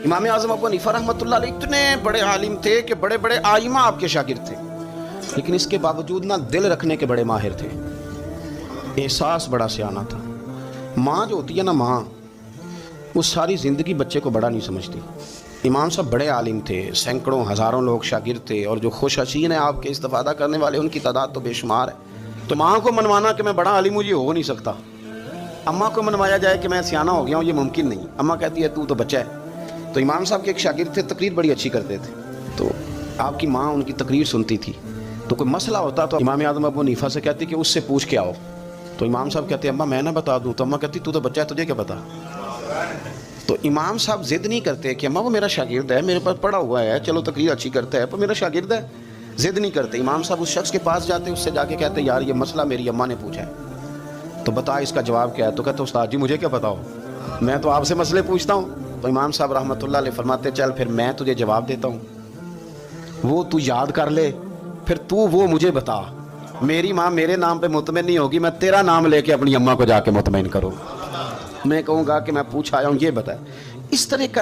امام اعظم ابو حنیفہ رحمۃ اللہ علیہ اتنے بڑے عالم تھے کہ بڑے بڑے آئمہ آپ کے شاگرد تھے، لیکن اس کے باوجود نہ دل رکھنے کے بڑے ماہر تھے، احساس بڑا سیانہ تھا۔ ماں جو ہوتی ہے نا، ماں وہ ساری زندگی بچے کو بڑا نہیں سمجھتی۔ امام صاحب بڑے عالم تھے، سینکڑوں ہزاروں لوگ شاگرد تھے، اور جو خوش حسین ہیں آپ کے استفادہ کرنے والے ان کی تعداد تو بے شمار ہے۔ تو ماں کو منوانا کہ میں بڑا عالم ہوں یہ ہو نہیں سکتا، اماں کو منوایا جائے کہ میں سیانہ ہو گیا ہوں یہ ممکن نہیں۔ اماں کہتی ہے تو بچہ ہے۔ تو امام صاحب کے ایک شاگرد تھے، تقریر بڑی اچھی کرتے تھے، تو آپ کی ماں ان کی تقریر سنتی تھی، تو کوئی مسئلہ ہوتا تو امام اعظم ابو حنیفہ سے کہتی کہ اس سے پوچھ کے آؤ۔ تو امام صاحب کہتے اماں میں نہ بتا دوں، تو اماں کہتی تو بچہ ہے تجھے کیا پتا۔ تو امام صاحب ضد نہیں کرتے کہ اماں وہ میرا شاگرد ہے، میرے پاس پڑھا ہوا ہے، چلو تقریر اچھی کرتا ہے پر میرا شاگرد ہے، ضد نہیں کرتے۔ امام صاحب اس شخص کے پاس جاتے، اس سے جا کے کہتے یار یہ مسئلہ میری اماں نے پوچھا ہے، تو بتا اس کا جواب کیا ہے۔ تو کہتے استاد جی مجھے کیا پتا ہو، میں تو آپ سے مسئلے پوچھتا ہوں۔ تو امام صاحب رحمۃ اللہ علیہ فرماتے چل پھر میں تجھے جواب دیتا ہوں، وہ تو یاد کر لے، پھر تو وہ مجھے بتا۔ میری ماں میرے نام پہ مطمئن نہیں ہوگی، میں تیرا نام لے کے اپنی اماں کو جا کے مطمئن کروں، میں کہوں گا کہ میں پوچھ آیا ہوں یہ بتا۔ اس طرح کر